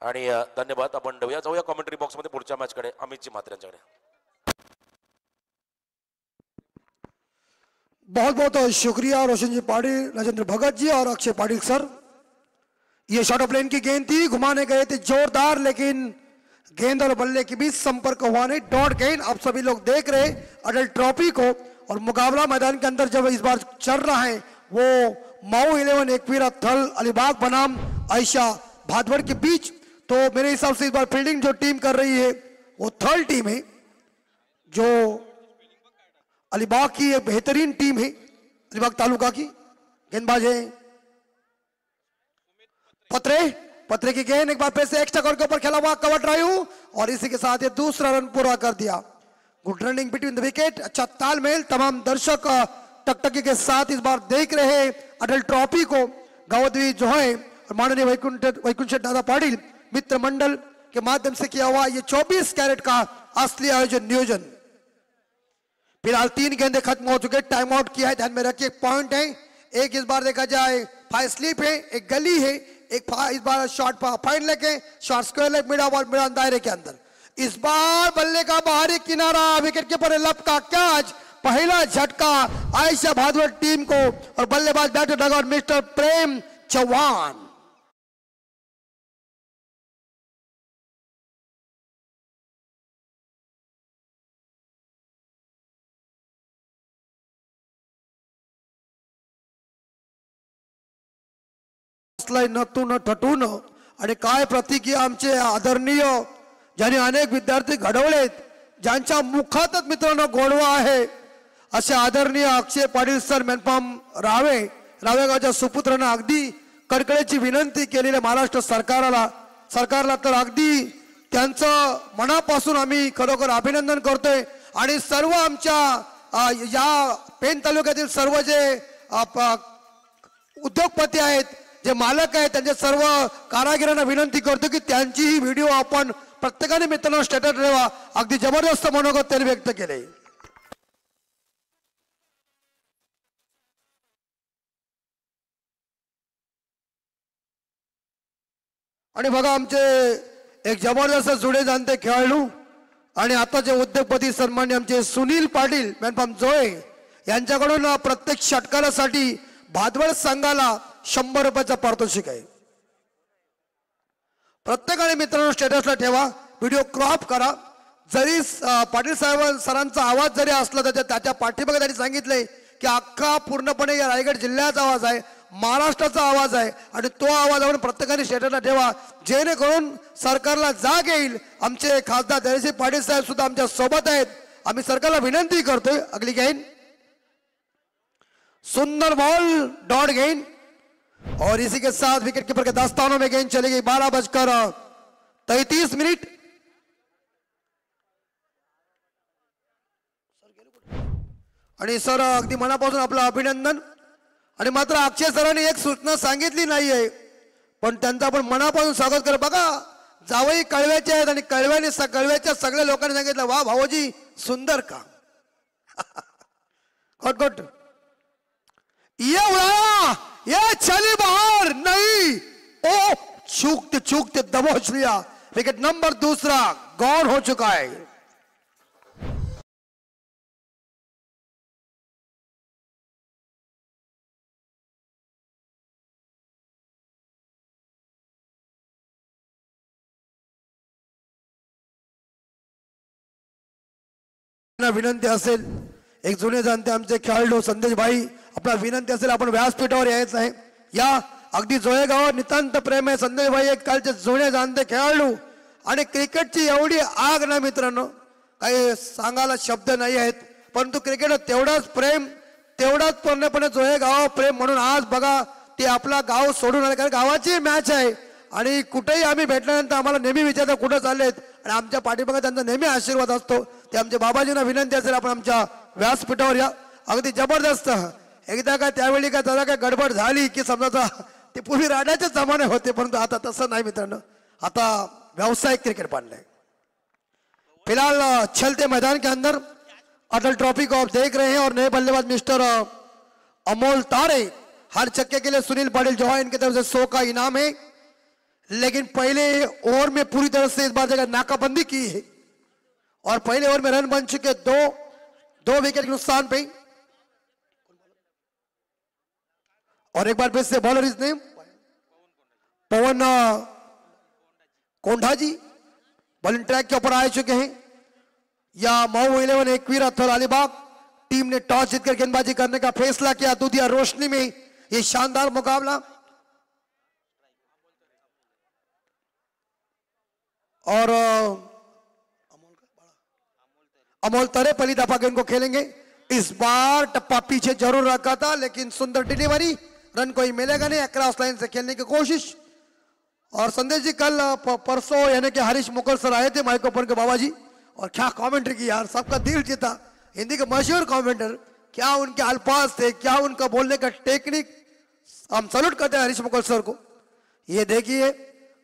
आणि धन्यवाद. आपण जाऊया कमेंट्री बॉक्स मध्ये पुढच्या मॅच कडे. अमित जी म्हात्रे यांच्याकडे. बहुत बहुत शुक्रिया रोशन जी पाटिल, राजेंद्र भगत जी और अक्षय पाटिल सर। ये शॉर्ट ऑफ लेन की गेंद थी, घुमाने गए थे जोरदार, लेकिन गेंद और बल्ले के बीच संपर्क हुआ नहीं। डॉट गेंद। आप सभी लोग देख रहे अटल ट्रॉफी को, और मुकाबला मैदान के अंदर जब इस बार चल रहा है वो माऊ 11 एकवीरा थल अलीबाग बनाम आयशा भादवड़ के बीच। तो मेरे हिसाब से इस बार फील्डिंग जो टीम कर रही है वो थर्ड टीम है, जो अलीबाग की एक बेहतरीन टीम है, अलीबाग तालुका की। गेंदबाज है पत्रे की गेंद, एक बार फिर से एक्स्ट्रा कवर के ऊपर खेला हुआ कवर ड्राइव, और इसी के साथ ये दूसरा रन पूरा कर दिया। Good running between the wicket, अच्छा तालमेल। तमाम दर्शक टकटकी के साथ इस बार देख रहे हैं अटल ट्रॉफी को। गावद्वी जो है और माननीय वैकुंठ दादा पाटिल मित्र मंडल के माध्यम से किया हुआ ये 24 कैरेट का असली आयोजन नियोजन। फिलहाल 3 गेंदे खत्म हो चुके, टाइम आउट किया है, ध्यान में रखिए। एक पॉइंट है, एक इस बार देखा जाए फाइव स्लिप है, एक गली है, एक इस बार शॉर्ट फाइन लेके शॉर्ट स्क्वायर लेग मिडा बॉल मिडा दायरे के अंदर। इस बार बल्ले का बाहरी किनारा, विकेट कीपर लपका कैच, पहला झटका आयशा भादवड़ टीम को, और बल्लेबाज बैटर डगआउट मिस्टर प्रेम चौहान। नतून ठटून आणि काय प्रतिक्रिया आमचे आदरणीय ज्यांनी अनेक विद्यार्थी घडवलेत, ज्यांच्या मुखातच मित्रांनो गोडवा आहे, असे आदरणीय अक्षय पाटील सर मेनपाम रावेगावच्या सुपुत्रांना अगदी कडकडेची विनंती केलेली महाराष्ट्र सरकारला तर अगदी त्यांचं मनापासून आम्ही खरोखर अभिनंदन करतोय। आणि सर्व आमच्या या पेन तालुक्यातील सर्व जे उद्योगपती आहेत, जे मालक आहेत, त्यांच्या सर्व कारागिरांना विनंती करतो की त्यांची ही व्हिडिओ आपण प्रत्येकाने मित्रांनो स्टेटस ठेवा। अगदी जबरदस्त मनोगत त्यांनी व्यक्त केले। आणि बघा आमचे एक जबरदस्त जुडे जाणते खेळाडू आणि आताचे उद्योगपती सन्मान्य आमचे सुनील पाटील मेनपाम जोळे यांच्याकडून प्रत्येक षटकारासाठी भादवड संघाला 100 रुपयाचा पारितोषिक आहे। प्रत्येकाने मित्रांनो स्टेटसला ठेवा, व्हिडिओ क्रॉप करा। जरी पाटील साहेब सरांचा आवाज जरी असला तर त्याच्या पाठीमागे त्यांनी सांगितले की अख्खा पूर्णपणे या रायगड जिल्ह्याचा आवाज आहे, महाराष्ट्राचा आवाज आहे, आणि तो आवाज आपण प्रत्येकाने स्टेटसला ठेवा, जेणेकरून सरकारला जाग येईल। आमचे खासदार धैर्यसिंह पाटील साहेब सुद्धा आमच्या सोबत आहेत। आम्ही सरकारला विनंती करतोय, अगली गेंद सुंदर बॉल, डॉट गेंद, और इसी के साथ विकेट कीपर के दास्तानों में गेंद चली गई। 12:33। आणि सर अगदी मनापासून आपलं अभिनंदन। आणि मात्र अक्षय सरांनी एक सूचना सांगितली नाहीये, पण त्यांचं आपण मनापासून स्वागत कर। बघा जावई कळव्याचे आहेत आणि कळव्याच्या सगळ्या लोकांनी सांगितलं वा भाऊजी सुंदर काम। गुड ये उड़ाया, ये चली बाहर नहीं, ओ चूकते दबोच लिया। विकेट नंबर दूसरा गौर हो चुका है। विनंती असेल, एक जुने जाणते आमचे खेळाडू संदेश भाई, आपला विनंती असेल आपण व्यासपीठावर यायचं आहे। या अगदी जोळेगाव नितांत प्रेम आहे संदेश भाई, एक कालचे जुने जाणते खेळाडू, आणि क्रिकेटची एवढी आग ना मित्रांनो काही सांगायला शब्द नाही आहेत, परंतु क्रिकेट तेवढाच प्रेम, तेवढाच पूर्णपणे जोळेगाव प्रेम। म्हणून आज बघा ते आपला गाव सोडून आले, कारण गावाची मॅच आहे, आणि कुठेही आम्ही भेटल्यानंतर आम्हाला नेहमी विचारतात कुठं चाललेत, आणि आमच्या पाठीमागे त्यांचा नेहमी आशीर्वाद असतो। ते आमच्या बाबाजींना विनंती असेल आपण आमच्या व्यासपीठावर या। अगदी जबरदस्त। एकदा काय त्यावेळी काय जरा काय गडबड झाली की समजा ते पूर्वी राड्याचे जमाने होते, परंतु आता तसं नाही मित्रांनो, आता व्यावसायिक क्रिकेट पाडलंय। फिलहाल चलते मैदान के अंदर अटल ट्रॉफी को आप देख रहे हैं, और नए बल्लेबाज मिस्टर अमोल तारे, हर चक्के के लिए सुनील पाटिल जो है इनके तरफ से 100 का इनाम है। लेकिन पहले ओवर में पूरी तरह से इस बार जगह नाकाबंदी की है और पहले ओवर में रन बन चुके दो विकेट के नुकसान पे। और एक बार फिर से बॉलर इस नेम पवन कोंढा जी बॉलिंग ट्रैक के ऊपर आ चुके हैं। या मऊ 11 एकवीर अथर अलीबाग टीम ने टॉस जीतकर गेंदबाजी करने का फैसला किया। दूधिया रोशनी में ये शानदार मुकाबला और अमोल तरे पहली दफा गेंद को खेलेंगे। इस बार टप्पा पीछे जरूर रखा था लेकिन सुंदर डिलीवरी, रन कोई मिलेगा नहीं। क्रॉस लाइन से खेलने की कोशिश। और संदेश जी कल परसों यानी कि हरीश मुकल सर आए थे माइक ओपन के बाबा जी और क्या कमेंट्री की यार, सबका दिल जीता। हिंदी के मशहूर कमेंटर, क्या उनके अल्फाज थे, क्या उनका बोलने का टेक्निक, हम सल्यूट करते हैं हरीश मुकल सर को। ये देखिए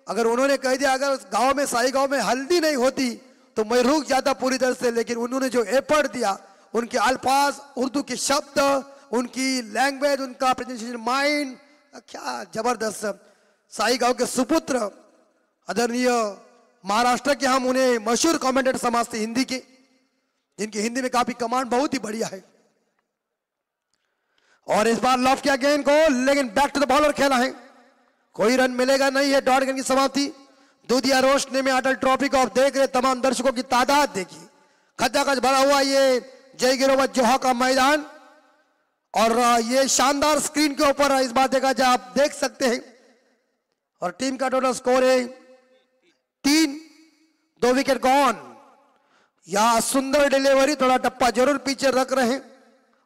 अगर उन्होंने कह दिया अगर गांव में साई गांव में हल्दी नहीं होती तो मैं रुक जाता पूरी तरह से, लेकिन उन्होंने जो एफर्ट दिया, उनके अल्फाज, उर्दू के शब्द, उनकी लैंग्वेज, उनका प्रेजेंटेशन माइंड, क्या जबरदस्त। साई गांव के सुपुत्र आदरणीय महाराष्ट्र के हम उन्हें मशहूर कमेंटेटर समझते हिंदी के, जिनकी हिंदी में काफी कमांड बहुत ही बढ़िया है। और इस बार लॉफ किया गेंद को लेकिन बैक टू द बॉलर खेला है, कोई रन मिलेगा नहीं है। डॉट गेंद की समाप्ति। दूधिया रोशनी में अटल ट्रॉफी को आप देख रहे तमाम दर्शकों की तादाद देखिए, खचाखच भरा हुआ ये जय गिरोवत जोहा का मैदान। और ये शानदार स्क्रीन के ऊपर इस बार देखा जाए आप देख सकते हैं। और टीम का टोटल स्कोर है 3, 2 विकेट गॉन। यह सुंदर डिलीवरी, थोड़ा टप्पा जरूर पीछे रख रहे हैं।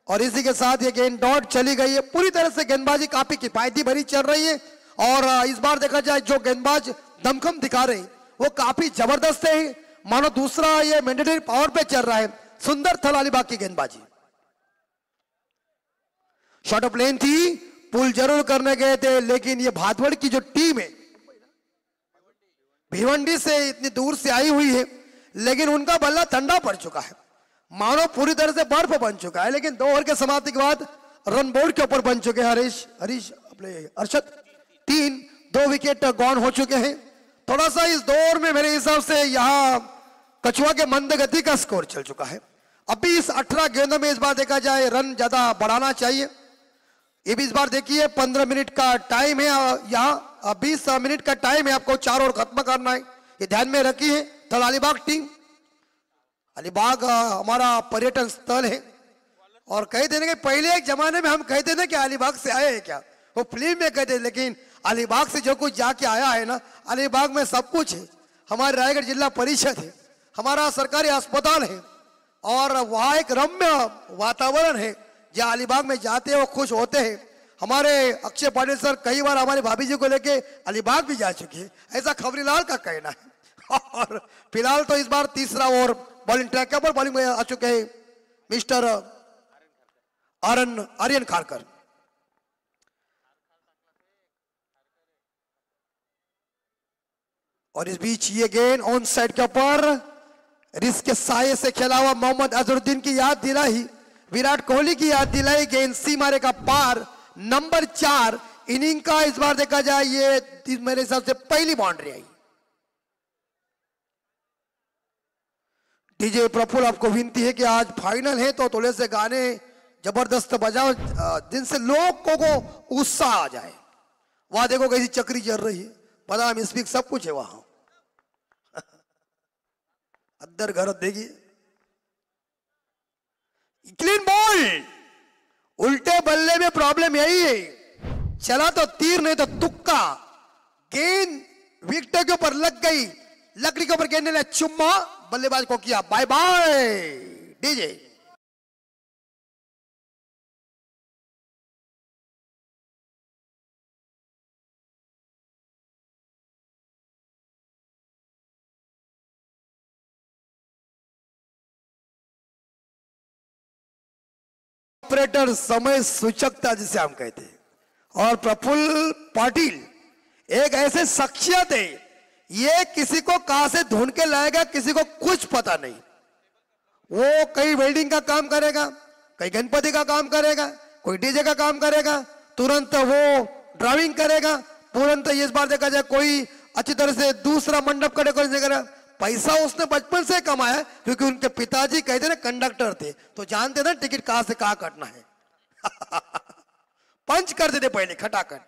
और इसी के साथ ये गेंद डॉट चली गई है। पूरी तरह से गेंदबाजी काफी किफायती भरी चल रही है। और इस बार देखा जाए जो गेंदबाज दमखम दिखा रहे हैं वो काफी जबरदस्त है, मानो दूसरा ये मैंडेटरी पावर पे चल रहा है। सुंदर थल अलीबाग की गेंदबाजी, शॉर्ट ऑफ लेन थी, पुल जरूर करने गए थे लेकिन ये भादवड़ की जो टीम है भिवंडी से इतनी दूर से आई हुई है, लेकिन उनका बल्ला ठंडा पड़ चुका है, मानो पूरी तरह से बर्फ बन चुका है। लेकिन 2 ओवर के समाप्ति के बाद रन बोर्ड के ऊपर बन चुके हैं हरीश अपने अर्शद। 3, 2 विकेट गॉन हो चुके हैं। थोड़ा सा इस 2 ओवर में मेरे हिसाब से यहाँ कछुआ के मंद गति का स्कोर चल चुका है। अभी इस 18 गेंदों में इस बार देखा जाए रन ज्यादा बढ़ाना चाहिए। ये भी इस बार देखिए 15 मिनट का टाइम है, यहाँ 20 मिनट का टाइम है, आपको 4 ओवर खत्म करना है, ये ध्यान में रखी है। थल अलीबाग टीम, अलीबाग हमारा पर्यटन स्थल है और कहते हैं कि पहले एक जमाने में हम कहते थे कि अलीबाग से आए हैं क्या, वो फिल्म में कहते, लेकिन अलीबाग से जो कुछ जाके आया है ना, अलीबाग में सब कुछ है। हमारे रायगढ़ जिला परिषद है, हमारा सरकारी अस्पताल है और वहाँ एक रम्य वातावरण है। जहाँ अलीबाग में जाते हैं वो खुश होते हैं। हमारे अक्षय पाटिल सर कई बार हमारे भाभी जी को लेके अलीबाग भी जा चुके हैं, ऐसा खबरीलाल का कहना है। और फिलहाल तो इस बार तीसरा ओवर बॉलिंग ट्रैक पर बॉलिंग में आ चुके हैं मिस्टर आर्यन खारकर। और इस बीच ये गेंद ऑन साइड के ऊपर रिस्क के साये से खेला हुआ मोहम्मद अजहरुद्दीन की याद दिलाई, विराट कोहली की याद दिलाई। गेंद सीमारे का पार, नंबर 4 इनिंग का इस बार देखा जाए ये मेरे हिसाब से पहली बाउंड्री आई। डीजे प्रफुल्ल आपको विनती है कि आज फाइनल है तो थोड़े से गाने जबरदस्त बजाओ जिनसे लोगों को उत्साह आ जाए। वहां देखो कैसी चक्री चल रही है, बादाम स्पीक सब कुछ है वहां। अद्दर घर देखिए, क्लीन बॉल। उल्टे बल्ले में प्रॉब्लम यही है, चला तो तीर नहीं तो तुक्का। गेंद विकेट के ऊपर लग गई, लकड़ी के ऊपर गेंद ने चुम्मा, बल्लेबाज को किया बाय बाय। डीजे ऑपरेटर समय सूचकता जिसे हम कहते हैं। और प्रफुल्ल पाटिल एक ऐसे शख्सियत है, ये किसी को कहां से ढूंढ के लाएगा किसी को कुछ पता नहीं। वो कहीं वेल्डिंग का काम करेगा, कहीं गणपति का काम करेगा, कोई डीजे का काम करेगा, तुरंत वो ड्राइविंग करेगा, तुरंत इस बार देखा जाए कोई अच्छी तरह से दूसरा मंडप का डेकोरेशन करा। पैसा उसने बचपन से कमाया है, क्योंकि उनके पिताजी कहते ना कंडक्टर थे, तो जानते ना टिकट कहां से कहां काटना है। पंच कर देते पहले खटाखट।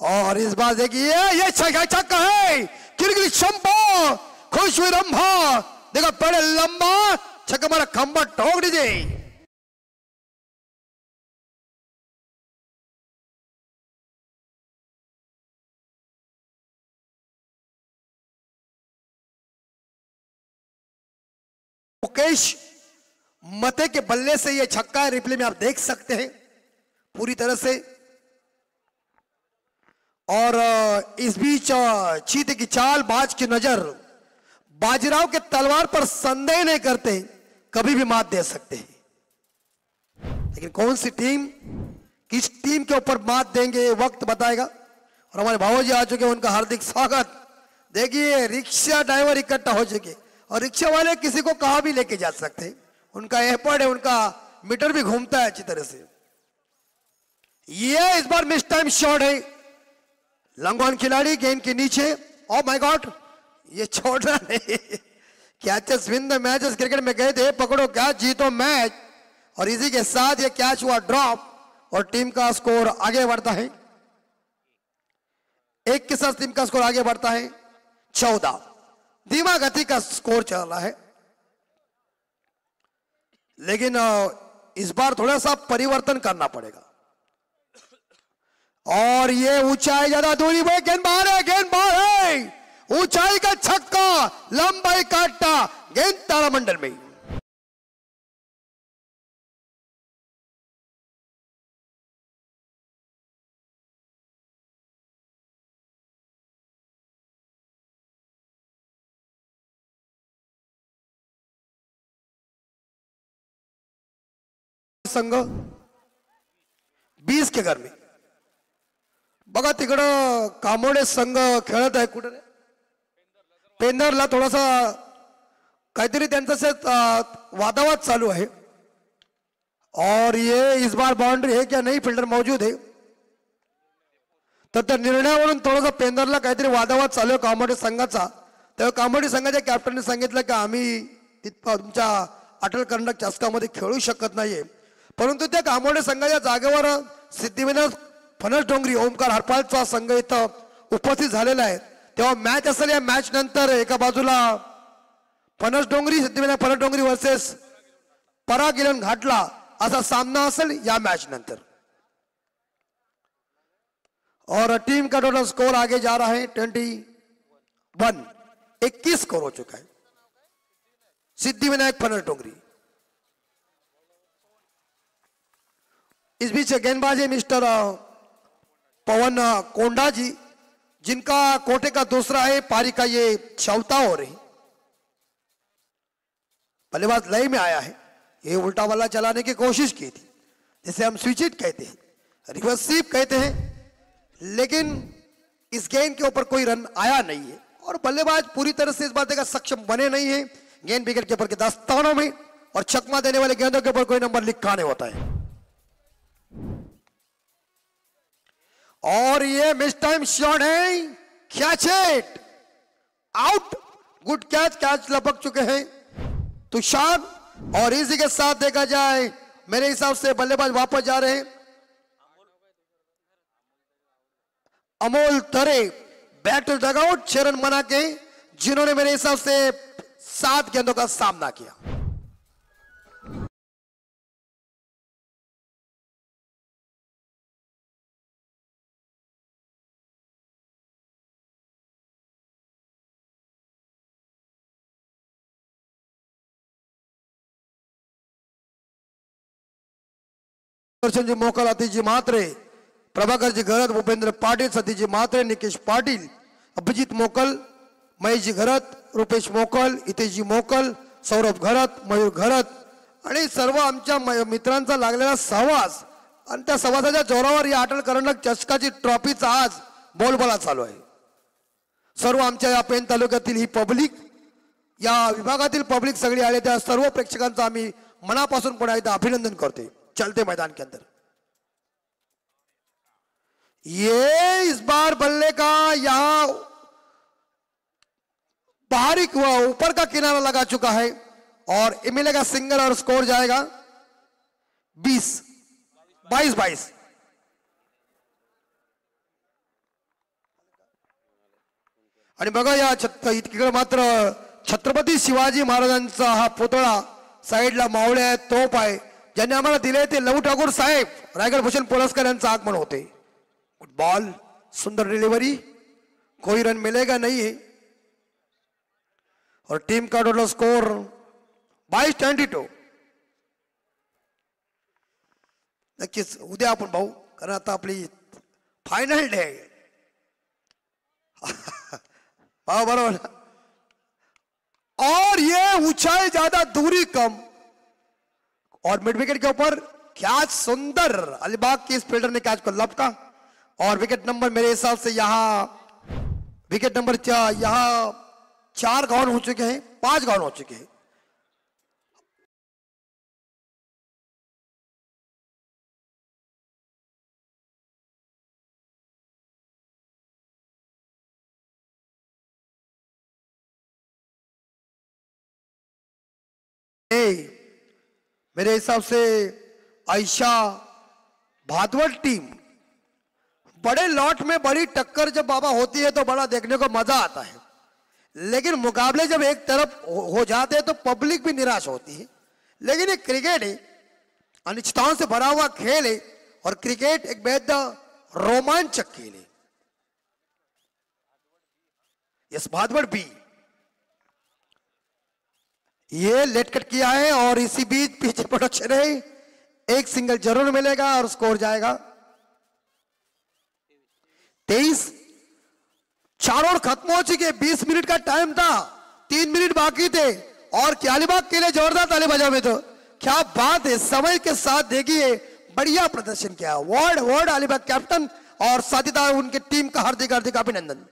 और इस बार देखिए ये छक्का है, किरकिरी शंभा, खुश हुई रंभा, देखो पहले लंबा छक्का मारा, खंबा ठोक दीजिए। मुकेश मते के बल्ले से ये छक्का है, रिप्ले में आप देख सकते हैं पूरी तरह से। और इस बीच चीते की चाल, बाज की नजर, बाजीराव के तलवार पर संदेह नहीं करते, कभी भी मात दे सकते हैं। लेकिन कौन सी टीम किस टीम के ऊपर मात देंगे ये वक्त बताएगा। और हमारे भावोजी आ चुके हैं, उनका हार्दिक स्वागत। देखिए रिक्शा ड्राइवर इकट्ठा हो चुके, और रिक्शा वाले किसी को कहां भी लेके जा सकते हैं, उनका एयरपोर्ट है, उनका मीटर भी घूमता है अच्छी तरह से। ये इस बार मिस टाइम शॉट है, लंगोन खिलाड़ी गेंद के नीचे। ओ माय गॉड, ये छोड़ना नहीं। Catches win the matches cricket में गए थे, पकड़ो कैच जीतो मैच, और इसी के साथ ये कैच हुआ ड्रॉप, और टीम का स्कोर आगे बढ़ता है। एक के साथ टीम का स्कोर आगे बढ़ता है 14। धीमा गति का स्कोर चल रहा है, लेकिन इस बार थोड़ा सा परिवर्तन करना पड़ेगा। और ये ऊंचाई ज्यादा दूरी में गेंद बाहर है, गेंद बाहर है, ऊंचाई का छक्का, लंबाई काटता, गेंद तारामंडल में। संघ 20 के घर में बघा, तिकडं कामोडे संघ खेळत आहे कुठे, पेंदरला थोडासा काहीतरी त्यांचा वादावाद चालू है। और ये इस बार बाउंड्री है क्या नहीं, फील्डर मौजूद है, तर त्या निर्णयावरून थोडासा पेंदरला काहीतरी वादावाद चालू आहे कामोडे संघाचा। तेव्हा कामोडे संघाच्या कॅप्टनने सांगितलं की आम्ही तुमच्या अटल कर्नाटक चषकामध्ये खेळू शकत नाहीये, परंतु त्या कामोडे संघाच्या जागेवर सिद्धिविनायक फणस डोंगरी ओमकार हरपालचा संघ इथं उपस्थित झालेला आहे। तेव्हा मॅच असेल, या मॅच नंतर एका बाजूला फणस डोंगरी, सिद्धिविनायक फणस डोंगरी वर्सेस परागिलन घाटला असा सामना असेल या मॅच नंतर। और टीम का टोटल स्कोर आगे जा रहा है 21, 21 स्कोर हो चुका है सिद्धिविनायक फणस डोंगरी। इस बीच गेंदबाज है मिस्टर पवन कोंडा जी, जिनका कोटे का दूसरा है, पारी का ये चौथा हो रही। बल्लेबाज लय में आया है, ये उल्टा वाला चलाने की कोशिश की थी, जिसे हम स्विच हिट कहते हैं, रिवर्स स्वीप कहते हैं, लेकिन इस गेंद के ऊपर कोई रन आया नहीं है। और बल्लेबाज पूरी तरह से इस बात का सक्षम बने नहीं है, गेंद विकेट के ऊपर के दस्तानों में, और चकमा देने वाले गेंदों के ऊपर कोई नंबर लिखा नहीं होता है। और ये मिस टाइम शॉट है, catch it out, good catch, catch लपक चुके हैं तुषार। और इसी के साथ देखा जाए मेरे हिसाब से बल्लेबाज वापस जा रहे हैं अमोल तरे, बैक टू डगआउट, 6 रन बना के, जिन्होंने मेरे हिसाब से 7 गेंदों का सामना किया। जी मोकल, अतिजी म्हात्रे, प्रभाकरजी घरत, भूपेंद्र पाटील, सतीजी म्हात्रे, निकेश पाटील, अभिजित मोकल, महेशजी घरत, रुपेश मोकल, इतेशजी मोकल, सौरभ घरत, मयूर घरत, आणि सर्व आमच्या मित्रांचा लागलेला सहवास, आणि त्या सहवासाच्या जोरावर या अटल कर्नाटक चषकाची ट्रॉफीचा आज बोलबाला चालू आहे। सर्व आमच्या या पेन तालुक्यातील ही पब्लिक, या विभागातील पब्लिक सगळी आले, त्या सर्व प्रेक्षकांचा आम्ही मनापासून पुन्हा एकदा अभिनंदन करते। चलते मैदान के अंदर ये इस बार बल्ले का यहां बाहरी ऊपर का किनारा लगा चुका है और ये मिलेगा सिंगल और स्कोर जाएगा 22 आणि बघा या इकडे मात्र छत्रपती शिवाजी महाराजांचा हा पुतळा साईडला मावळे आहे, तोप आहे. ज्यांनी आम्हाला दिले ते लहू ठाकूर साहेब, रायगड भूषण पुरस्कार यांचं आगमन होते. बॉल सुंदर डिलीवरी, कोई रन मिलेगा नहीं है और टीम का टोटल स्कोर 22-22. नक्कीच उद्या आपण भाऊ, कारण आता आपली फायनल डे आहे. हाँ बराबर. और ये ऊंचाई ज्यादा दूरी कम और मिड विकेट के ऊपर कैच सुंदर, अलीबाग की इस फील्डर ने कैच को लपका और विकेट नंबर मेरे हिसाब से यहां विकेट नंबर यहां 4 गॉन हो चुके हैं, 5 गॉन हो चुके हैं. मेरे हिसाब से आयशा भादवड़ टीम, बड़े लॉट में बड़ी टक्कर जब बाबा होती है तो बड़ा देखने को मजा आता है, लेकिन मुकाबले जब एक तरफ हो जाते हैं तो पब्लिक भी निराश होती है. लेकिन ये क्रिकेट है, अनिश्चितताओं से भरा हुआ खेल है और क्रिकेट एक बेहद रोमांचक खेल है. यस भादवड़ बी ये लेट कट किया है और इसी बीच पीछे प्रोडक्शन है, एक सिंगल जरूर मिलेगा और स्कोर जाएगा 23. 4 ओवर खत्म हो चुके, 20 मिनट का टाइम था, 3 मिनट बाकी थे और अलीबाग के लिए जोरदार ताली बजा में. तो क्या बात है, समय के साथ देखिए बढ़िया प्रदर्शन किया. वर्ड अलीबाग कैप्टन और साथीदार उनके टीम का हार्दिक हार्दिक अभिनंदन.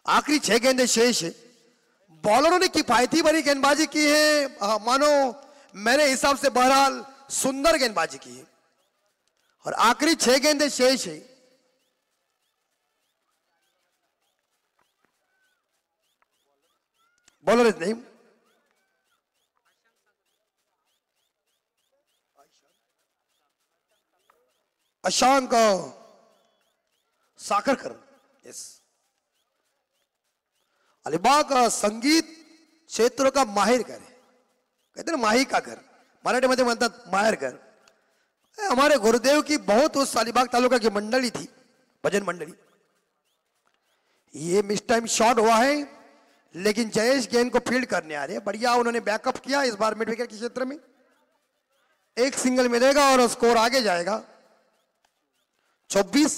आखिरी 6 गेंदें शेष है. बॉलरों ने किफायती भरी गेंदबाजी की है, मानो मेरे हिसाब से बहरहाल सुंदर गेंदबाजी की है और आखिरी 6 गेंदें शेष है. Bowler is name Ashank Sakharkar. Yes, Alibag संगीत क्षेत्र का माहिर घर है, कहते ना माही का घर, मराठी मध्ये म्हणतात माहेर घर. हमारे गुरुदेव की बहुत उस अलीबाग तालुका की मंडली थी, भजन मंडली. ये मिस टाइम शॉट हुआ है लेकिन जयेश गेंद को फील्ड करने आ रहे हैं. बढ़िया उन्होंने बैकअप किया. इस बार मिड विकेट के क्षेत्र में एक सिंगल मिलेगा और स्कोर आगे जाएगा 24.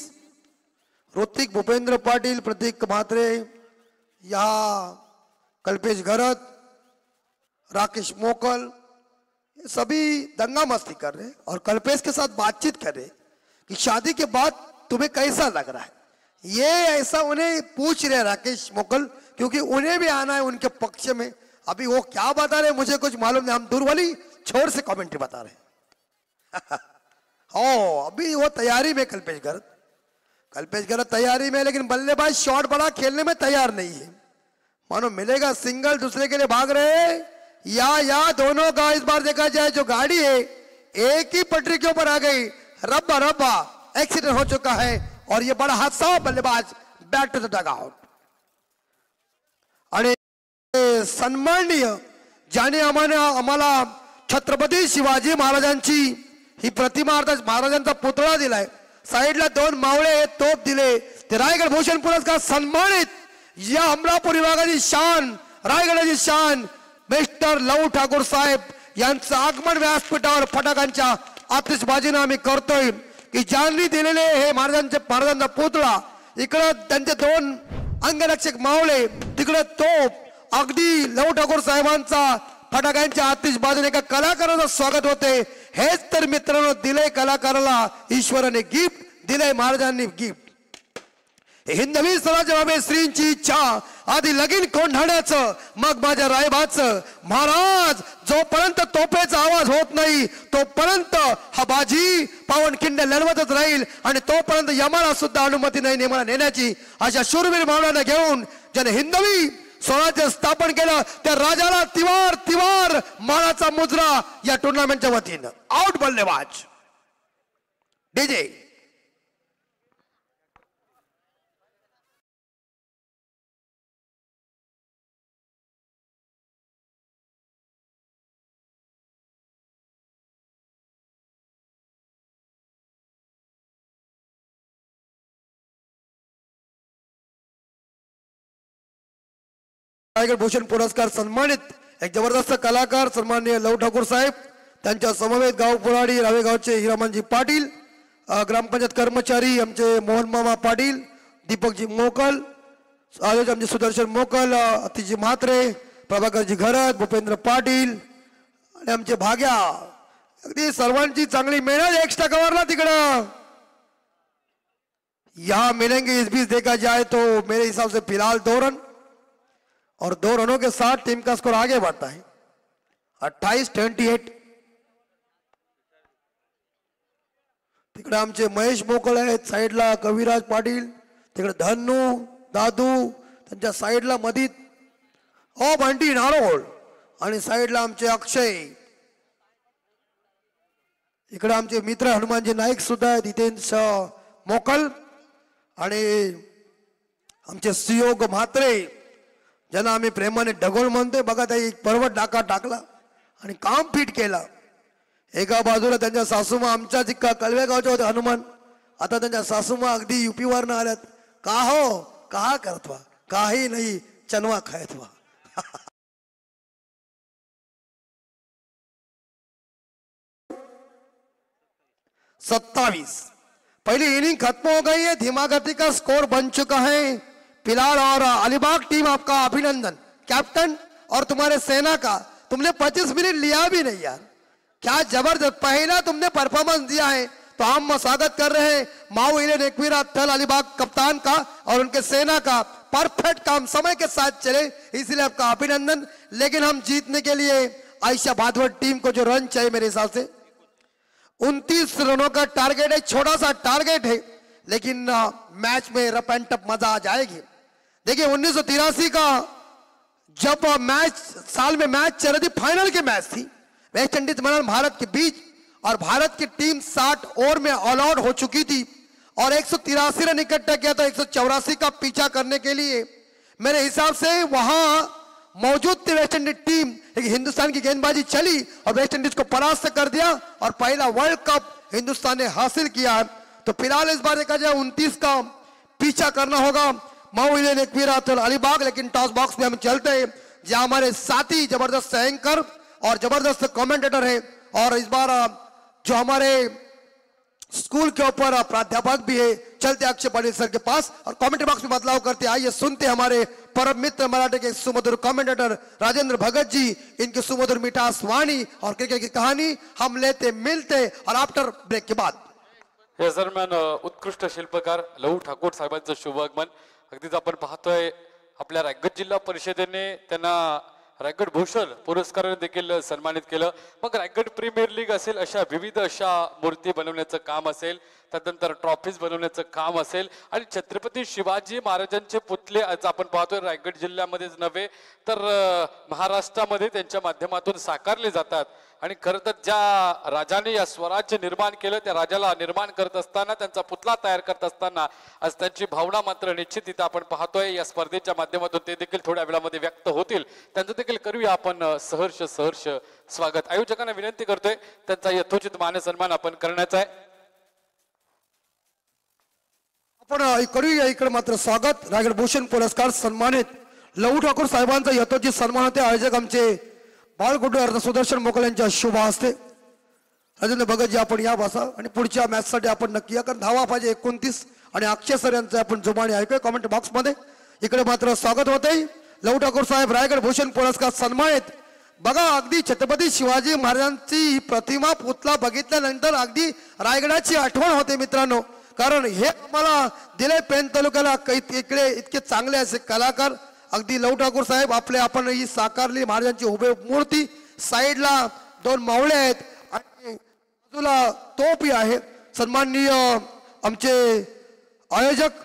ऋतिक भूपेंद्र पाटिल, प्रतीक म्हात्रे, यहाँ कल्पेश घरत, राकेश मोकल, ये सभी दंगा मस्ती कर रहे हैं और कल्पेश के साथ बातचीत कर रहे कि शादी के बाद तुम्हें कैसा लग रहा है. ये ऐसा उन्हें पूछ रहे राकेश मोकल, क्योंकि उन्हें भी आना है उनके पक्ष में. अभी वो क्या बता रहे मुझे कुछ मालूम नहीं, हम दूर वाली छोर से कमेंट्री बता रहे हैं. ओ अभी वो तैयारी में कल्पेश घरत तैयारी में, लेकिन बल्लेबाज शॉट बड़ा खेलने में तैयार नहीं है. मानो मिलेगा सिंगल, दूसरे के लिए भाग रहे हैं या दोनों का इस बार देखा जाए जो गाड़ी है एक ही पटरी के ऊपर आ गई. रब्बा एक्सीडेंट हो चुका है और ये बड़ा हादसा. बल्लेबाज back to the dugout. आणि सन्माननीय ज्याने आम्हाला छत्रपती शिवाजी महाराजांची ही प्रतिमा अर्थात महाराजांचा पुतळा दिलाय, साइडला 2 मावळे तोप दिले, ते रायगड भूषण पुरस्कार सन्मानित या अमरापूर विभागाची शान, रायगडाची शान मिस्टर लहू ठाकूर साहेब यांचं आगमन व्यासपीठावर फटाक्यांच्या आतिषबाजीने आम्ही करतोय की ज्यांनी दिलेले हे महाराजांचा पुतळा, इकडे त्यांचे 2 अंगरक्षक मावळे, तिकडे तोप, अगदी लहू ठाकूर साहेबांचा फटाक्यांच्या आतिषबाजीने एका कलाकाराचं स्वागत होते. हेच तर मित्रांनो दिले कलाकाराला ईश्वराने गिफ्ट दिले, महाराजांनी गिफ्ट. हिंदवी स्वराज्य श्रींची इच्छा आधी लगीन कोंढाण्याचं मग माझ्या रायबाचं. महाराज जोपर्यंत तोफेचा आवाज होत नाही तोपर्यंत हा बाजी पावनखिंड लढवतच राहील आणि तोपर्यंत यमाला सुद्धा अनुमती नाही नेमाला नेण्याची. अशा शूरवीर भावनांना घेऊन ज्याने हिंदवी स्वराज्य स्थापन केलं त्या राजाला तिवार तिवार मानाचा मुजरा या टुर्नामेंटच्या वतीनं. आउट बल्लेबाज डीजे. रायगड भूषण पुरस्कार सन्मानित एक जबरदस्त कलाकार सन्माननीय लव ठाकूर साहेब, त्यांच्या समवेत गाव पुराडी रावेगावचे हिरामनजी पाटील, ग्रामपंचायत कर्मचारी आमचे मोहन मामा पाटील, दीपकजी मोकल, आयोजक आमचे सुदर्शन मोकल, अतिजी म्हात्रे, प्रभाकरजी घरत, भूपेंद्र पाटील आणि आमचे भाग्या. अगदी सर्वांची चांगली मेहनत. एक्स्ट्रा कव्हरला तिकडं. यहाँ मिलेंगे इस बीच देखा जाए तो मेरे हिसाब से फिलहाल 2 रन और 2 रनों के साथ टीम का स्कोर आगे बढ़ता है 28-28. तिकडे आमचे महेश मोकळ आहेत साईडला, कविराज पाटील तिकडे, धन्नू दादू त्यांच्या साईडला, मधीत ओ बंटी नारोळ आणि साईडला आमचे अक्षय. इकडे आमचे मित्र हनुमानजी नाईक सुद्धा आहेत, हितेश मोकल आणि आमचे सुयोग म्हात्रे ज्यांना आम्ही प्रेमाने ढगोळ म्हणतोय. बघा त्या एक पर्वत डाका टाकला आणि काम फिट केला. एका बाजूला त्यांच्या सासूमा आमच्या जिक्का कळवे गावच्या होते हनुमान, आता त्यांच्या सासूमा अगदी युपी वरनं आल्यात. का हो का करतवा काही नाही चनवा खायतवा. 27. पहली इनिंग खत्म हो गई है, धीमा गति का स्कोर बन चुका है फिलहाल. और अलीबाग टीम आपका अभिनंदन कैप्टन और तुम्हारे सेना का. तुमने 25 मिनट लिया भी नहीं यार, क्या जबरदस्त पहला तुमने परफॉर्मेंस दिया है. तो हम स्वागत कर रहे हैं माओ इलेन एकवीरा थल अलीबाग कप्तान का और उनके सेना का. परफेक्ट काम समय के साथ चले इसलिए आपका अभिनंदन. लेकिन हम जीतने के लिए आयशा भादवट टीम को जो रन चाहिए मेरे हिसाब से 29 रनों का टारगेट है. छोटा सा टारगेट है लेकिन मैच में रफ एंड टफ मजा आ जाएगी. देखिए 1983 का जब मैच साल में मैच चल रही थी, फाइनल की मैच थी वेस्ट इंडीज बनाम भारत के बीच और भारत की टीम 60 ओवर में ऑल आउट हो चुकी थी और 183 रन इकट्ठा किया था 184 का पीछा करने के लिए. मेरे हिसाब से वहां मौजूद थी वेस्ट इंडीज टीम, लेकिन हिंदुस्तान की गेंदबाजी चली और वेस्ट इंडीज को परास्त कर दिया और पहला वर्ल्ड कप हिंदुस्तान ने हासिल किया है. तो फिलहाल इस बार देखा जाए 29 का पीछा करना होगा माओ इलेन एकवीरा थल अलीबाग. लेकिन टॉस बॉक्स में हम चलते हैं जहां हमारे साथी जबरदस्त एंकर और जबरदस्त कमेंटेटर है और इस बार जो हमारे स्कूल के ऊपर प्राध्यापक भी है, चलते अक्षय पाटिल सर के पास और कमेंट्री बॉक्स में बदलाव करते. आइए सुनते हमारे परम मित्र मराठी के सुमधुर कमेंटेटर राजेंद्र भगत जी, इनकी सुमधुर मिठास वाणी और क्रिकेट की कहानी. हम लेते मिलते और आफ्टर ब्रेक के बाद या दरम्यान उत्कृष्ट शिल्पकार लहू ठाकूर साहेबांचं शुभागमन. अगदीच आपण पाहतोय आपल्या रायगड जिल्हा परिषदेने त्यांना रायगड भूषण पुरस्काराने देखील सन्मानित केलं. मग रायगड प्रीमियर लीग असेल, अशा विविध अशा मूर्ती बनवण्याचं काम असेल, त्यानंतर ट्रॉफीज बनवण्याचं काम असेल आणि छत्रपती शिवाजी महाराजांचे पुतळे आज आपण पाहतोय रायगड जिल्ह्यामध्येच नव्हे तर महाराष्ट्रामध्ये त्यांच्या माध्यमातून साकारले जातात. आणि खरं तर ज्या राजाने या स्वराज्य निर्माण केलं त्या राजाला निर्माण करत असताना, त्यांचा पुतळा तयार करत असताना आज त्यांची भावना मात्र निश्चित इथं आपण पाहतोय या स्पर्धेच्या माध्यमातून ते देखील थोड्या वेळामध्ये व्यक्त होतील. त्यांचं देखील करूया आपण सहर्ष सहर्ष स्वागत. आयोजकांना विनंती करतोय त्यांचा यथोचित मानसन्मान आपण करण्याचा आहे. आपण करूया इकडे मात्र स्वागत. रायगड भूषण पुरस्कार सन्मानित लहू ठाकूर साहेबांचा यथोचित सन्मान होते. आयोजक आमचे बाळगुड्डू अर्थ सुदर्शन मोकल यांच्या शुभ हस्ते. राजेंद्र भगतजी आपण या बसा आणि पुढच्या मॅच साठी आपण नक्की या, कारण धावा पाहिजे 29 आणि अक्षय सर यांचं आपण जुमाने ऐकूया कमेंट बॉक्स मध्ये. इकडे मात्र स्वागत होते लहू ठाकूर साहेब रायगड भूषण पुरस्कार सन्मानित. बघा अगदी छत्रपती शिवाजी महाराजांची प्रतिमा पुतळा बघितल्यानंतर अगदी रायगडाची आठवण होते मित्रांनो. कारण हे आम्हाला दिले पेन तालुक्याला काही इकडे इतके चांगले असे कलाकार अगदी लहू ठाकूर साहेब आपण ही साकारली महाराजांची उभे मूर्ती साईडला 2 मावळे आहेत आणि बाजूला तोपी आहे सन्माननीय आमचे आयोजक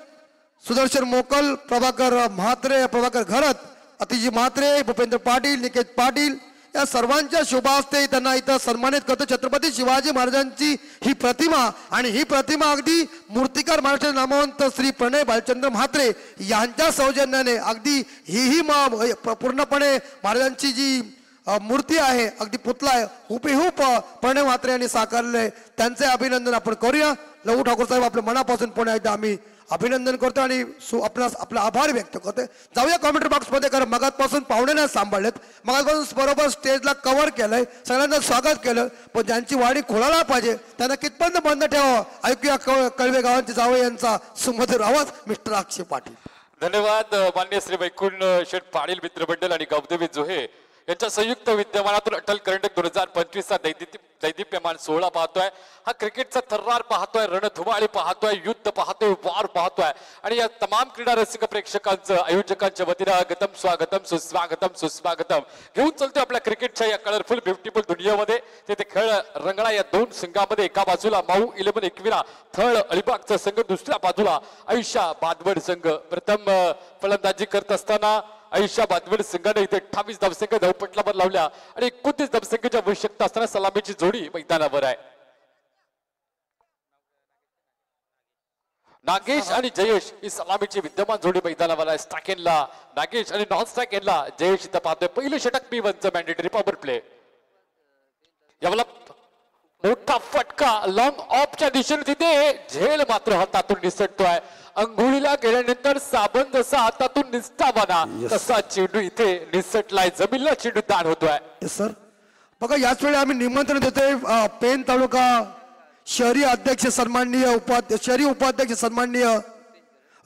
सुदर्शन मोकल प्रभाकर म्हात्रे प्रभाकर घरत अतिजी म्हात्रे भूपेंद्र पाटील निकेत पाटील या सर्वांच्या शुभास्ते त्यांना इथं सन्मानित करतो छत्रपती शिवाजी महाराजांची ही प्रतिमा आणि ही प्रतिमा अगदी मूर्तिकार महाराष्ट्र नामवंत श्री प्रणय भालचंद्र म्हात्रे यांच्या सौजन्याने अगदी ही पूर्णपणे महाराजांची जी मूर्ती आहे अगदी पुतळा आहे हुबेहूब प्रणय म्हात्रे यांनी साकारले त्यांचे अभिनंदन आपण करूया लहू ठाकूर साहेब आपल्या मनापासून पुन्हा एकदा आम्ही अभिनंदन करतो आणि आपला आभार व्यक्त करतोय जाऊया कॉमेंट्री बॉक्स मध्ये कारण मगातपासून पाहुणे सांभाळलेत मगातपासून बरोबर स्टेजला कव्हर केलंय सगळ्यांचं स्वागत केलं पण ज्यांची वाडी खोलायला पाहिजे त्यांना कितपर्यंत बंद ठेवावं ऐकूया कळवे गावांचे जावई यांचा सुमधुर आवाज मिस्टर अक्षय पाटील. धन्यवाद मान्य श्री वैकुंठ शेठ पाटील मित्रमंडळ आणि गौदेवी जोहे यांच्या संयुक्त विद्यमानातून अटल करंडक 2025 चा दैदिप्यमान सोहळा पाहतोय. हा क्रिकेटचा थर्रार पाहतोय रणधुमाळी पाहतोय युद्ध पाहतोय वार पाहतोय आणि या तमाम क्रीडा रसिक प्रेक्षकांचं आयोजकांच्या वतीनं स्वागतम स्वागतम सुस्वागतम सुस्वागतम घेऊन चलतोय आपल्या क्रिकेटच्या या कलरफुल ब्युटिफुल दुनियेमध्ये. तिथे खेळ रंगळा या 2 संघामध्ये एका बाजूला माऊ 11 एकविरा थळ अलिबागचा संघ दुसऱ्या बाजूला आयुष्या बादवड संघ. प्रथम फलंदाजी करत असताना आयुष्या बादवड संघाने इथे 28 धावसंख्या धावपटलावर लावल्या आणि 29 धावसंख्येची आवश्यकता असताना सलामीची जोडी मैदानावर आहे. नागेश आणि जयेश ही सलामीची विद्यमान जोडी मैदानावर आहे. स्ट्राकेनला नागेश आणि नॉन स्ट्राकेनला जयेश इथं पाहतोय. पहिलं षटक P1 चं मॅन्डेटरी पॉवर प्ले. यावेळेला मोठा फटका लॉंग ऑफच्या दिशेने तिथे झेल मात्र हातातून निसटतोय. अंघोळीला गेल्यानंतर साबण जसा हातातून निसटावाना तसा चेंडू इथे निसटलाय. जमीनला चेंडू दान होतोय. सर बघा याच वेळी आम्ही निमंत्रण देतोय पेन तालुका शहरी अध्यक्ष सन्माननीय शहरी उपाध्यक्ष सन्माननीय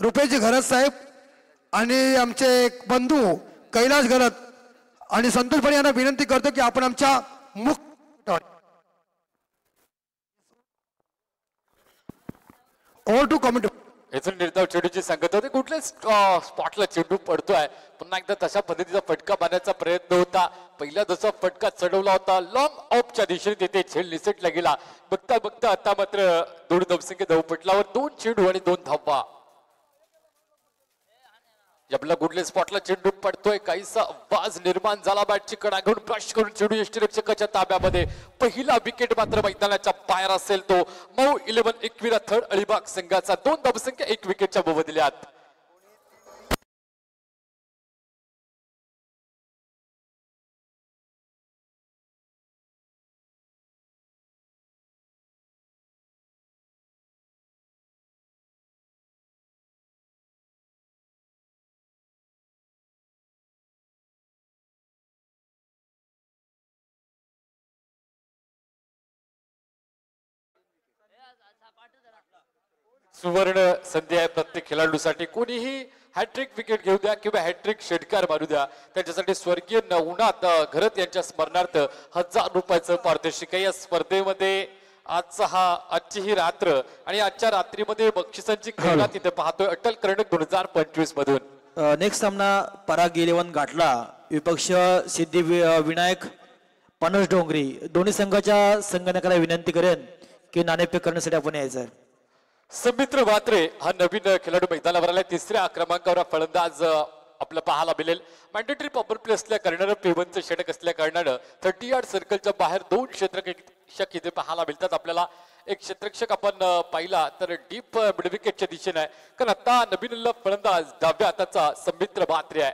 रुपेशजी घरत साहेब आणि आमचे बंधू कैलाश घरत आणि संतोष पाटील यांना विनंती करतो की आपण आमच्या ओव्हर टू कमेंट याचं निर्धाव चेंडूची सांगत होते कुठल्या स्पॉटला चेंडू पडतोय. पुन्हा एकदा तशा पद्धतीचा फटका मारण्याचा प्रयत्न होता. पहिला जसा फटका चढवला होता लॉंग ऑफच्या दिशेने तिथे झेल निसटला गेला. बघता बघता आता मात्र 2 धावसंख्ये धावपटलावर 2 चेंडू आणि 2 धावा. आपल्या गुडले स्पॉटला चेंडू पडतोय काहीसा आवाज निर्माण झाला. बॅटची कडा घेऊन क्रश करून चेंडू यष्टिरक्षकाच्या ताब्यामध्ये. पहिला विकेट मात्र मैदानाच्या बाहेर असेल तो मऊ 11 एकविरा थर्ड अलिबाग संघाचा. 2 धावसंख्या 1 विकेटच्या मोबदल्यात. सुवर्ण संधी आहे प्रत्येक खेळाडूसाठी. कोणीही हॅट्रिक विकेट घेऊ द्या किंवा हॅट्रिक षटकार मारू द्या त्याच्यासाठी स्वर्गीय नवनाथ घरत यांच्या स्मरणार्थ 1000 रुपयाचं पारितोषिक आहे. या स्पर्धेमध्ये आजची ही रात्र आणि आजच्या रात्रीमध्ये बक्षिसांची खेळा तिथे पाहतोय अटल करंडक 2025 मधून. नेक्स्ट सामना पराग 11 गाठला विपक्ष सिद्धी विनायक पनोज डोंगरी. दोन्ही संघाच्या संघटकाला विनंती करेन की नाणेफेक करण्यासाठी आपण यायचं. समित्र म्हात्रे हा नवीन खेळाडू मैदानावर आलाय. 3ऱ्या क्रमांकावर फलंदाज आपलं पाहायला मिळेल. मॅन्डेटरी पॉवर प्ले असल्या कारणानं P1चं षटक असल्या कारणानं 30 यार्ड सर्कलच्या बाहेर 2 क्षेत्ररक्षक इथे पाहायला मिळतात. आपल्याला एक क्षेत्ररक्षक आपण पाहिला तर डीप मिडविकेटच्या दिशेने आहे कारण आता नवीन फलंदाज डाव्या हाताचा समित्र म्हात्रे आहे.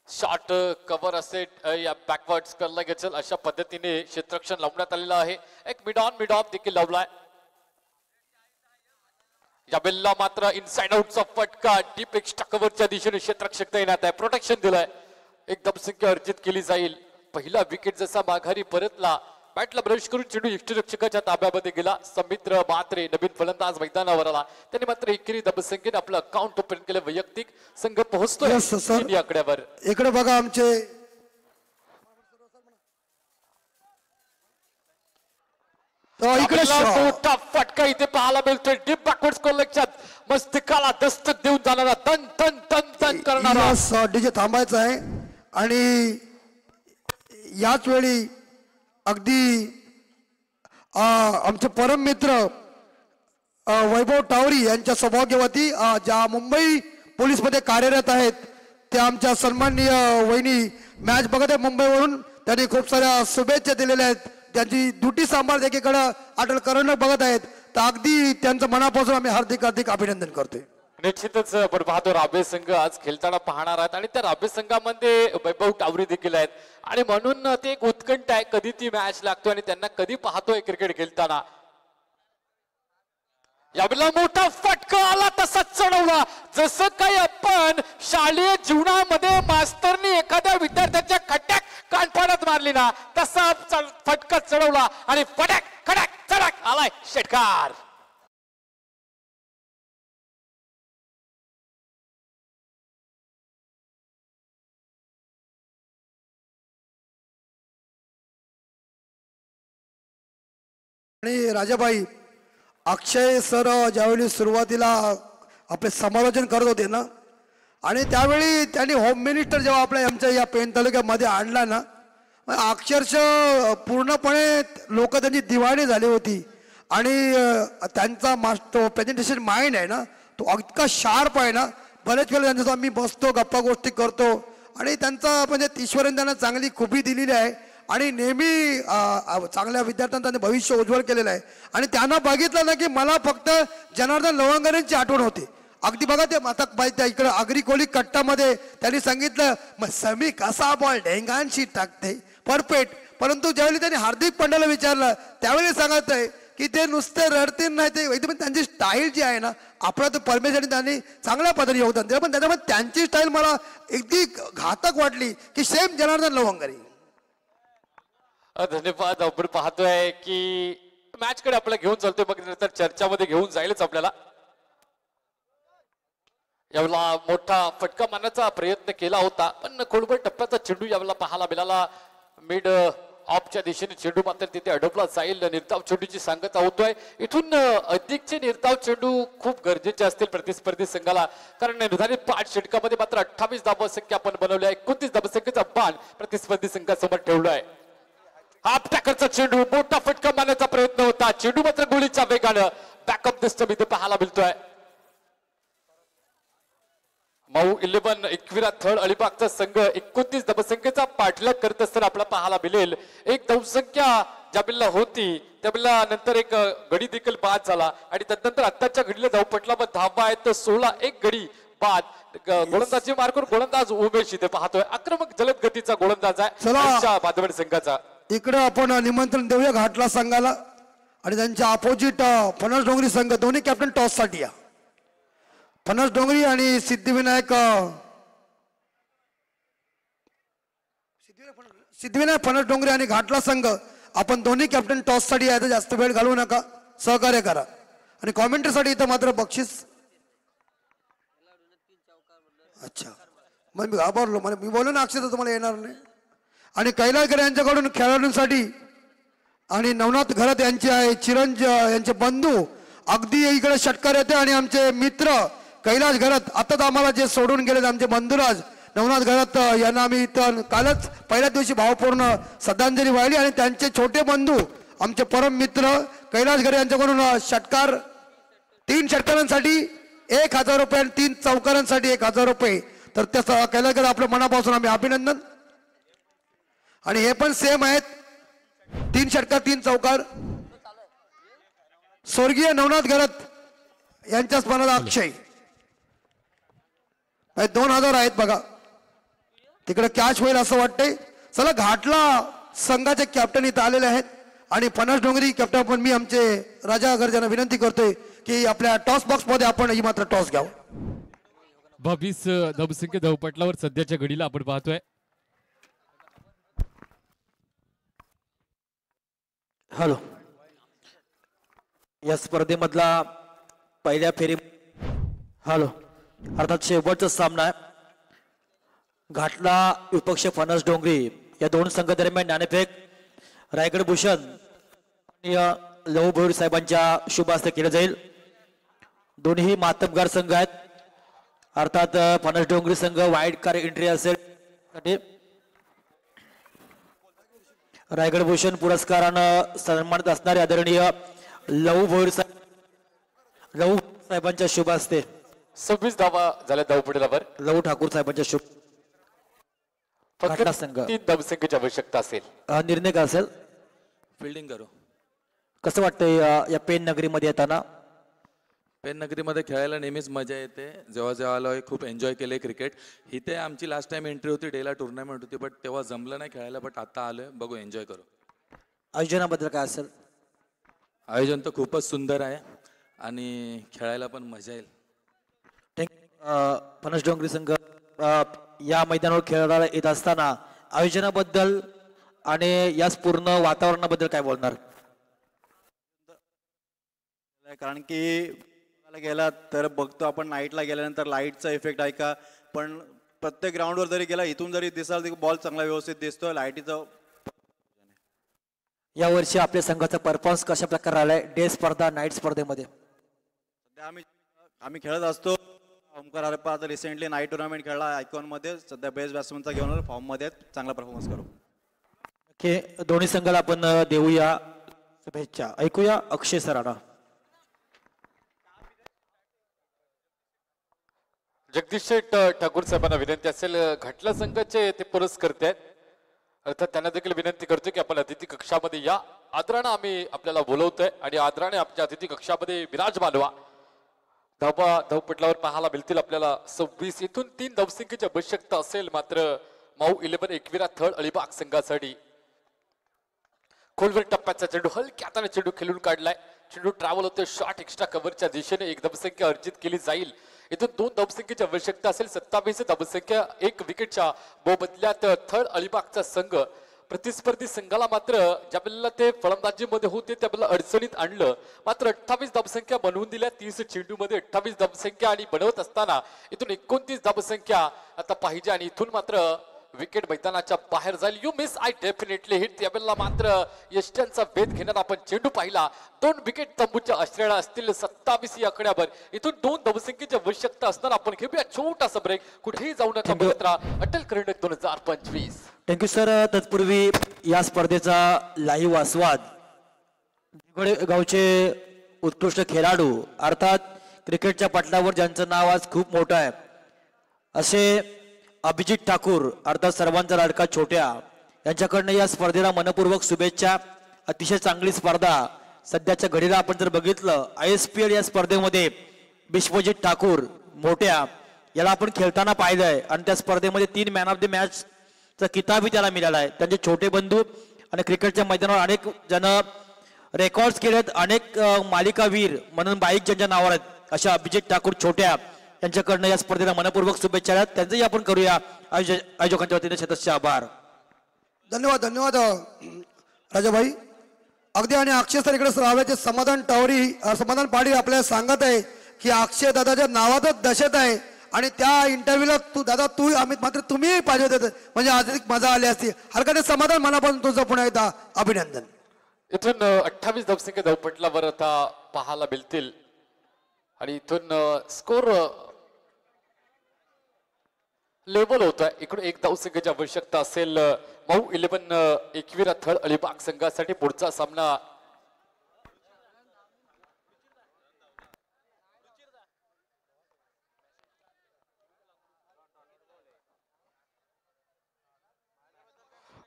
शॉर्ट कव्हर असेल या बॅकवर्ड करला गेचल अशा पद्धतीने क्षेत्ररक्षण लावण्यात आलेलं आहे. एक मिड ऑफ देखील लावलाय. या बेलला मात्र इनसाइड आउटचा फटका डीप एक्स्ट्रा कव्हरच्या दिशेने क्षेत्ररक्षक तैनात आहे. प्रोटेक्शन दिलंय. एक धावसंख्या अर्जित केली जाईल. पहिला विकेट जसा माघारी परतला बॅटला ब्रश करून चेंडू यष्टिरक्षकाच्या ताब्यामध्ये गेला. समित्र म्हात्रे नवीन फलंदाज मैदानावर आला. त्यांनी मात्र एकेरी धावसंख्येने आपलं अकाउंट ओपन केलं. वैयक्तिक संघ पोहोचतोय 3 आकड्यावर. इकडे बघा आमचे तो इकडे आपल्याला शॉट. मोठा फटका इथे पाहायला मिळतोय. डीप बॅकवर्ड कोलक्यात मस्तकाला दस्तक देऊन जाणारा तन तन तन तन करणारा. यस, डीजे थांबायचं आहे. आणि याच वेळी अगदी आमचे परम मित्र वैभव टावरी यांच्या सौभाग्यवती ज्या मुंबई पोलीस मध्ये कार्यरत आहेत, त्या आमच्या सन्माननीय वहिनी मॅच बघत आहे मुंबईवरून. त्यांनी खूप साऱ्या शुभेच्छा दिलेल्या आहेत. त्यांची ड्युटी सांभाळ एकीकडे अटल करंडक बघत आहेत. तर अगदी त्यांचं मनापासून आम्ही हार्दिक हार्दिक अभिनंदन करतोय. निश्चितच आपण पाहतो राबे संघ आज खेळताना पाहणार आहेत आणि त्या राबे संघामध्ये वैभव टावरी देखील आहेत आणि म्हणून ते एक उत्कंठ आहे कधी ती मॅच लागतो आणि त्यांना कधी पाहतोय क्रिकेट खेळताना. यावेळेला मोठा फटका आला तसा चढवला. जसं काही आपण शालेय जीवनामध्ये मास्तरनी एखाद्या विद्यार्थ्याच्या खड्ड्यात कानफाडात मारली ना, तसा फटका चढवला आणि फटक खडक चढक आलाय षटकार. आणि राजाबाई, अक्षय सर ज्यावेळी सुरुवातीला आपले समालोचन करत होते ना, आणि त्यावेळी त्यांनी होम मिनिस्टर जेव्हा आपल्या आमच्या या पेन तालुक्यामध्ये आणला ना, अक्षरशः पूर्णपणे लोक त्यांची दिवाणी झाली होती. आणि त्यांचा तो प्रेझेंटेशन माइंड आहे ना, तो इतका शार्प आहे ना. बरेच वेळेला त्यांच्यासोबत आम्ही बसतो, गप्पा गोष्टी करतो आणि त्यांचा म्हणजे ईश्वराने त्यांना चांगली खूबी दिलेली आहे आणि नेहमी चांगल्या विद्यार्थ्यांना त्यांनी भविष्य उज्ज्वल केलेलं आहे. आणि त्यांना बघितलं ना की मला फक्त जनार्दन लवंगरेंची आठवण होते. अगदी बघा ते आता त्या इकडे आगरी कोली कट्टामध्ये त्यांनी सांगितलं मग समी कसा बॉल ढेंगांशी टाकते परफेक्ट. परंतु ज्यावेळी त्यांनी हार्दिक पंड्याला विचारलं त्यावेळी सांगत आहे की ते नुसते रडतील नाही, ते एकदम त्यांची स्टाईल जी आहे ना, आपला तर परमेश्वराने त्यांनी चांगल्या पद्धतीने योगदान दिलं. पण त्याच्यामध्ये त्यांची स्टाईल मला अगदी घातक वाटली की सेम जनार्दन लवंगरे. धन्यवाद. आपण पाहतोय की मॅच कडे आपल्याला घेऊन चालतोय, मग नंतर चर्चामध्ये घेऊन जाईलच आपल्याला. यावेळेला मोठा फटका मारण्याचा प्रयत्न केला होता पण खोलवर टप्प्याचा चेंडू यावेळेला पाहायला मिळाला. मिड ऑफच्या दिशेने चेंडू मात्र तिथे अडकला जाईल. निर्धाव चेंडूची सांगता होतोय. इथून अधिकचे निर्धाव चेंडू खूप गरजेचे असतील प्रतिस्पर्धी संघाला, कारण निर्धारित 5 षटकामध्ये मात्र 28 धावसंख्या आपण बनवली आहे. 29 धावसंख्येचा बाण प्रतिस्पर्धी संघासमोर ठेवला आहे. हाफ टॅकरचा चेंडू, मोठा फटका मारण्याचा प्रयत्न होता. चेंडू मात्र गोळीच्या वेगानं बॅकअप सिस्टम इथे पाहायला मिळतोय. माऊ 11 एकविरा थर्ड अलिबागचा संघ 29 धावसंख्येचा पाठलाग करत असताना आपल्याला पाहायला मिळेल. एक धावसंख्या ज्या बिल्ला होती त्या बिल्ला नंतर एक गडी देखील बाद झाला आणि त्यानंतर आत्ताच्या घडीला धावपटलामध्ये धावा आहेत तर 16 एक गडी बाद. गोलंदाजी मार्कवर गोलंदाज उमेश इथे पाहतोय. आक्रमक जलद गतीचा गोलंदाज आहे बादवड संघाचा. इकडे आपण निमंत्रण देऊया घाटला संघाला आणि त्यांच्या अपोजिट फणस डोंगरी संघ दोन्ही कॅप्टन टॉस साठी या. फणस डोंगरी आणि सिद्धिविनायक फणस डोंगरी आणि घाटला संघ आपण दोन्ही कॅप्टन टॉस साठी यायचं. जास्त वेळ घालवू नका, सहकार्य करा. आणि कॉमेंट्री साठी इथं मात्र बक्षीस. अच्छा, मग मी घाबरलो, मी बोललो ना अक्षय तुम्हाला येणार नाही. आणि कैलासकर यांच्याकडून खेळाडूंसाठी आणि नवनाथ घरत यांचे आहे चिरंज यांचे बंधू अगदी इकडे षटकार येते. आणि आमचे मित्र कैलास घरत आताच आम्हाला जे सोडून गेलेत आमचे बंधुराज नवनाथ घरत यांना आम्ही इथं कालच पहिल्या दिवशी भावपूर्ण श्रद्धांजली वाहिली. आणि त्यांचे छोटे बंधू आमचे परम मित्र कैलास घरे यांच्याकडून षटकार 3 षटकारांसाठी 1000 रुपये आणि 3 चौकारांसाठी 1000 रुपये. तर त्या कैलासकर आपल्या मनापासून आम्ही अभिनंदन. आणि हे पण सेम आहेत 3 षटकार 3 चौकार. स्वर्गीय नवनाथ घरत यांच्या स्मरणार्थ अक्षय 2000 आहेत बघा. तिकडे कॅच होईल असं वाटतंय. चला, घाटला संघाचे कॅप्टन इथं आलेले आहेत आणि फणस डोंगरी कॅप्टन पण मी आमचे राजा गर्जना विनंती करतोय की आपल्या टॉस बॉक्स मध्ये आपण ही मात्र टॉस घ्यावं. 22 धावसंख्या धावपटलावर सध्याच्या घडीला आपण पाहतोय. हॅलो, या स्पर्धेमधला पहिल्या फेरी हॅलो अर्थात शेवटचा सामना आहे. घाटला विपक्ष फणस डोंगरी या दोन संघ दरम्यान नाणेफेक. रायगड भूषण आणि लहू भोईर साहेबांच्या शुभ हस्ते केलं जाईल. दोन्ही मातबगार संघ आहेत. अर्थात फणस डोंगरी संघ वाईट कार्य एंट्री असेल साठी रायगड भूषण पुरस्कारानं सन्मानित असणारे आदरणीय लहू भोईर साहेबांच्या शुभ हस्ते 26 धावा झाल्या धावपडीलावर. लहू ठाकूर साहेबांच्या शुभ फक्त घटना संघ. 3 धावसंख्येची आवश्यकता असेल. निर्णय काय असेल? फिल्डिंग करू. कसं वाटतंय या पेन नगरीमध्ये येताना? पेन नगरीमध्ये खेळायला नेहमीच मजा येते. जेव्हा जेव्हा आलो खूप एन्जॉय केले क्रिकेट. इथे आमची लास्ट टाइम एंट्री होती, डेला टुर्नामेंट होती, बट तेव्हा जमलं नाही खेळायला. बट आता आलोय, बघू एन्जॉय करू. आयोजनाबद्दल काय असेल? आयोजन तर खूपच सुंदर आहे आणि खेळायला पण मजा येईल. फणस डोंगरी संघ या मैदानावर खेळायला येत असताना आयोजनाबद्दल आणि याच पूर्ण वातावरणाबद्दल काय बोलणार? कारण की गेला तर बघतो आपण नाईटला गेल्यानंतर लाईटचा इफेक्ट आहे का, पण प्रत्येक ग्राउंडवर जरी गेला इथून जरी दिसाल तर बॉल चांगला व्यवस्थित दिसतोय. लाईटीचं या वर्षी आपल्या संघाचा परफॉर्मन्स कशा प्रकारे आलाय डे स्पर्धा नाईट स्पर्धेमध्ये? सध्या आम्ही खेळत असतो. ओमकार हरप्पा आता रिसेंटली नाईट टुर्नामेंट खेळला आयकॉनमध्ये. सध्या बेस्ट बॅट्समनचा घेऊन फॉर्ममध्ये चांगला परफॉर्मन्स करू. ओके, दोन्ही संघाला आपण देऊया शुभेच्छा. ऐकूया अक्षय सराडा. जगदीश शेठ ठाकूर साहेबांना विनंती असेल, घटला संघाचे ते पुरस्कर्ते आहेत. अर्थात त्यांना देखील विनंती करतो की आपण अतिथी कक्षामध्ये या. आदरानं आम्ही आपल्याला बोलवतोय आणि आदराने आमच्या अतिथी कक्षामध्ये विराजमान व्हा. धावपटलावर पाहायला मिळतील आपल्याला 26. इथून 3 धावसंख्येची आवश्यकता असेल. मात्र माऊ 11 एकविरा थळ अलिबाग संघासाठी खोलवर टप्प्याचा चेंडू हलक्या हाताने चेंडू खेळून काढलाय. चेंडू ट्रॅव्हल होतोय शॉर्ट एक्स्ट्रा कव्हरच्या दिशेने. 1 धावसंख्या अर्जित केली जाईल. इथून 2 धावसंख्येची आवश्यकता असेल. 27 धावसंख्या 1 विकेटच्या बदल्यात थळ अलिबागचा संघ. प्रतिस्पर्धी संघाला मात्र ज्या वेळेला ते फलंदाजीमध्ये होते त्यावेळेला अडचणीत आणलं. मात्र 28 धावसंख्या बनवून दिल्या. 30 चेंडूमध्ये 28 धावसंख्या आणि बनवत असताना इथून 29 धावसंख्या आता पाहिजे आणि इथून मात्र विकेट मैदानाच्या बाहेर जाईल. You miss I definitely hit. त्यावेळेला मात्र यष्ट्यांचा वेध घेण्यात आपण चेंडू पाहिला. 2 विकेट तंबूच्या आश्रयाला असतील. 27 या आकड्यावर इथून 2 धावसंख्येची आवश्यकता असताना आपण घेऊया छोटासा ब्रेक. कुठेही जाऊ नका मित्रा. अटल करंडक 2025. Thank you sir. तत्पूर्वी या स्पर्धेचा लाईव्ह आस्वाद गावचे उत्कृष्ट खेळाडू अर्थात क्रिकेटच्या पटलावर ज्यांचं नाव आज खूप मोठं आहे असे अभिजित ठाकूर अर्थात सर्वांचा लाडका छोट्या यांच्याकडनं या स्पर्धेला मनपूर्वक शुभेच्छा. अतिशय चांगली स्पर्धा सध्याच्या घडीला आपण जर बघितलं ISPL या स्पर्धेमध्ये विश्वजित ठाकूर मोठ्या याला आपण खेळताना पाहिलंय आणि त्या स्पर्धेमध्ये 3 मॅन ऑफ द मॅच चा किताबही त्याला मिळाला आहे. त्यांचे छोटे बंधू आणि क्रिकेटच्या मैदानावर अनेक जण रेकॉर्ड्स केलेत. अनेक मालिकावीर म्हणून बाईक ज्यांच्या नावावर आहेत अशा अभिजित ठाकूर छोट्या यांच्याकडनं या स्पर्धेला मनपूर्वक शुभेच्छा आहेत. त्यांचंही आपण करूया आयोजकांच्या वतीने शतस्य आभार. धन्यवाद धन्यवाद राजाभाई. अगदी आणि अक्षय सर इकडे राहाव्याचे समाधान पाटील आपल्याला सांगत आहे की अक्षय दादाच्या नावातच दशेत आहे आणि त्या इंटरव्ह्यूला तू आम्ही मात्र तुम्ही पाहिजे होते म्हणजे अधिक मजा आली असती. हरकत समाधान मनापासून तुझं पुन्हा एकदा अभिनंदन. इथून 28 धावसंख्या धावपटलावर आता पाहायला मिळतील आणि इथून स्कोर लेवल होत आहे. इकडून 1 धावसंख्येची आवश्यकता असेल. माऊ 11 एकविरा थळ अलिबाग संघासाठी पुढचा सामना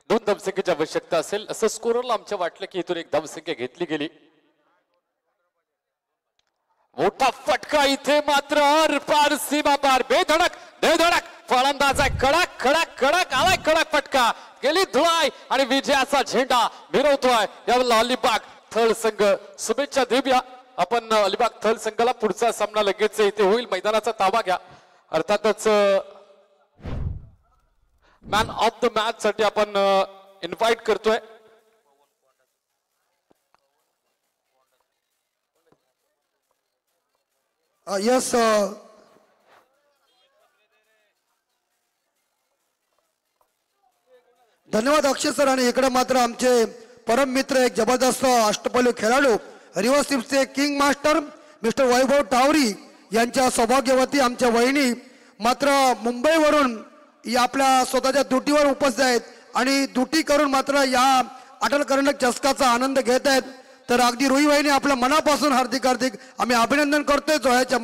दोन धावसंख्येची आवश्यकता असेल असं स्कोररला आमच्या वाटलं की इथून 1 धावसंख्या घेतली गेली. मोठा फटका इथे मात्र पार सीमा पार बेधडक फलंदाज आहे. कडक कडक कडक आलाय कडक फटका गेली धुळाय आणि विजयाचा झेंडा मिरवतोय यावेळेला अलिबाग थळ संघ. शुभेच्छा देऊया आपण अलिबाग थळ संघाला. पुढचा सामना लगेच इथे होईल. मैदानाचा ताबा घ्या. अर्थातच मॅन ऑफ द मॅच साठी आपण इन्व्हाइट करतोय. यस धन्यवाद अक्षय सर. आणि इकडे मात्र आमचे परम मित्र, एक जबरदस्त अष्टपैलू खेळाडू, रिव्हर्स स्वीपचे किंग मास्टर मिस्टर वैभव टावरी यांच्या सौभाग्यवती आमच्या वहिनी मात्र मुंबईवरून या आपल्या स्वतःच्या दुटीवर उपस्थित आहेत आणि दुटी करून मात्र या अटल करंडक चषकाचा आनंद घेत आहेत. तर अगदी रुई वहिनी आपल्या मनापासून हार्दिक आम्ही अभिनंदन करतोय जोह्याच्या